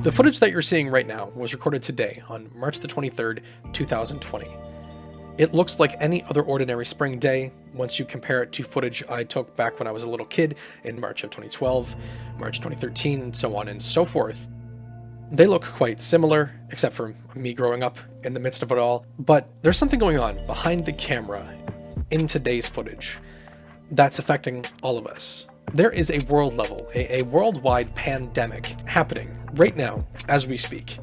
The footage that you're seeing right now was recorded today on March the 23rd, 2020. It looks like any other ordinary spring day once you compare it to footage I took back when I was a little kid in March of 2012, March 2013, and so on and so forth. They look quite similar, except for me growing up in the midst of it all, but there's something going on behind the camera in today's footage that's affecting all of us. There is a world level, a worldwide pandemic happening right now as we speak.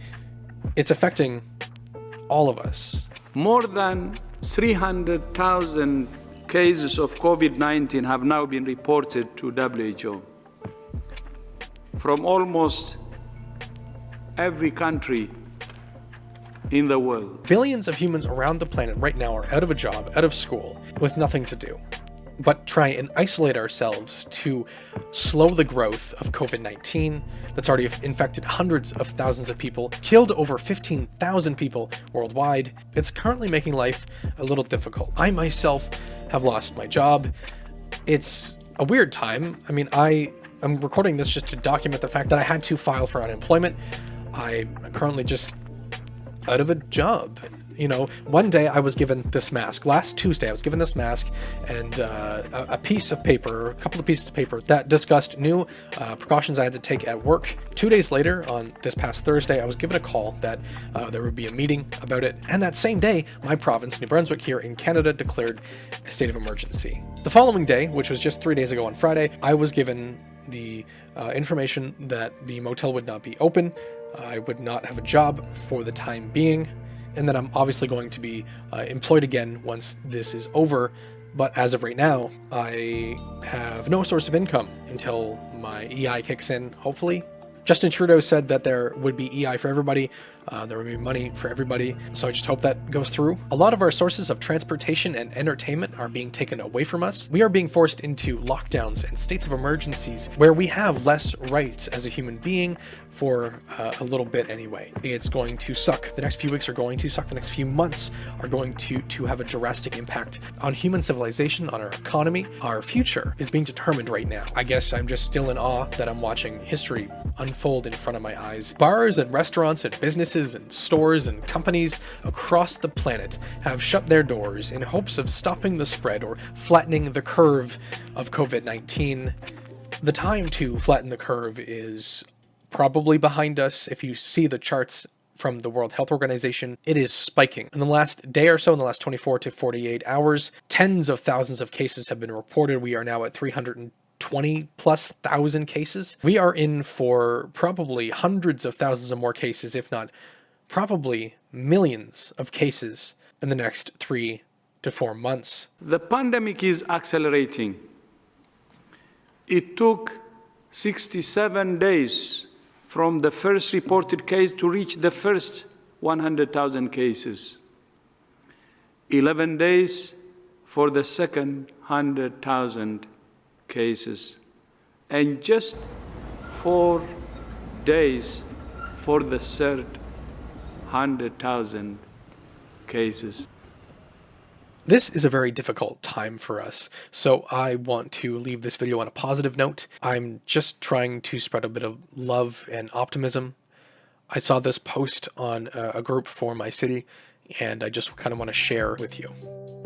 It's affecting all of us. More than 300,000 cases of COVID-19 have now been reported to WHO from almost every country in the world. Billions of humans around the planet right now are out of a job, out of school, with nothing to do but try and isolate ourselves to slow the growth of COVID-19 that's already infected hundreds of thousands of people, killed over 15,000 people worldwide. It's currently making life a little difficult. I myself have lost my job. It's a weird time. I mean, I'm recording this just to document the fact that I had to file for unemployment. I'm currently just out of a job. You know, one day I was given this mask. Last Tuesday I was given this mask and a piece of paper, a couple of pieces of paper that discussed new precautions I had to take at work. 2 days later, on this past Thursday, I was given a call that there would be a meeting about it. And that same day, my province, New Brunswick here in Canada, declared a state of emergency. The following day, which was just 3 days ago on Friday, I was given the information that the motel would not be open. I would not have a job for the time being, and that I'm obviously going to be employed again once this is over. But as of right now, I have no source of income until my EI kicks in, hopefully. Justin Trudeau said that there would be EI for everybody, there would be money for everybody, so I just hope that goes through. A lot of our sources of transportation and entertainment are being taken away from us. We are being forced into lockdowns and states of emergencies where we have less rights as a human being for a little bit anyway. It's going to suck. The next few weeks are going to suck. The next few months are going to have a drastic impact on human civilization, on our economy. Our future is being determined right now. I guess I'm just still in awe that I'm watching history unfold in front of my eyes. Bars and restaurants and businesses and stores and companies across the planet have shut their doors in hopes of stopping the spread or flattening the curve of COVID-19. The time to flatten the curve is probably behind us. If you see the charts from the World Health Organization, it is spiking. In the last day or so, in the last 24 to 48 hours, tens of thousands of cases have been reported. We are now at 320 plus thousand cases. We are in for probably hundreds of thousands of more cases, if not probably millions of cases in the next 3 to 4 months. The pandemic is accelerating. It took 67 days from the first reported case to reach the first 100,000 cases. 11 days for the second 100,000 cases. And just 4 days for the third 100,000 cases. This is a very difficult time for us, so I want to leave this video on a positive note. I'm just trying to spread a bit of love and optimism. I saw this post on a group for my city, and I just kind of want to share with you.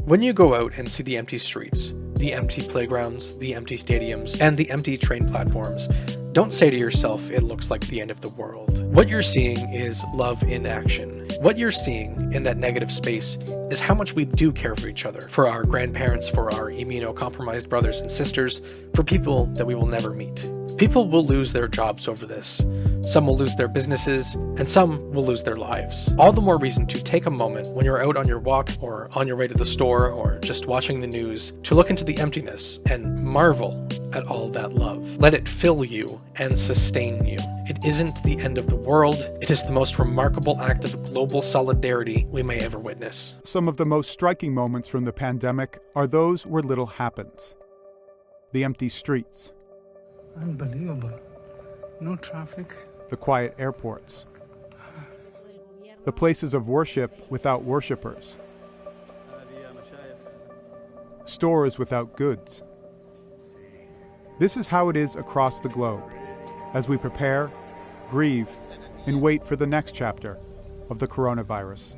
When you go out and see the empty streets, the empty playgrounds, the empty stadiums, and the empty train platforms, don't say to yourself, it looks like the end of the world. What you're seeing is love in action. What you're seeing in that negative space is how much we do care for each other, for our grandparents, for our immunocompromised brothers and sisters, for people that we will never meet. People will lose their jobs over this. Some will lose their businesses, and some will lose their lives. All the more reason to take a moment when you're out on your walk or on your way to the store or just watching the news to look into the emptiness and marvel at all that love. Let it fill you and sustain you. It isn't the end of the world. It is the most remarkable act of global solidarity we may ever witness. Some of the most striking moments from the pandemic are those where little happens. The empty streets. Unbelievable. No traffic. The quiet airports. The places of worship without worshipers. Stores without goods. This is how it is across the globe, as we prepare, grieve, and wait for the next chapter of the coronavirus.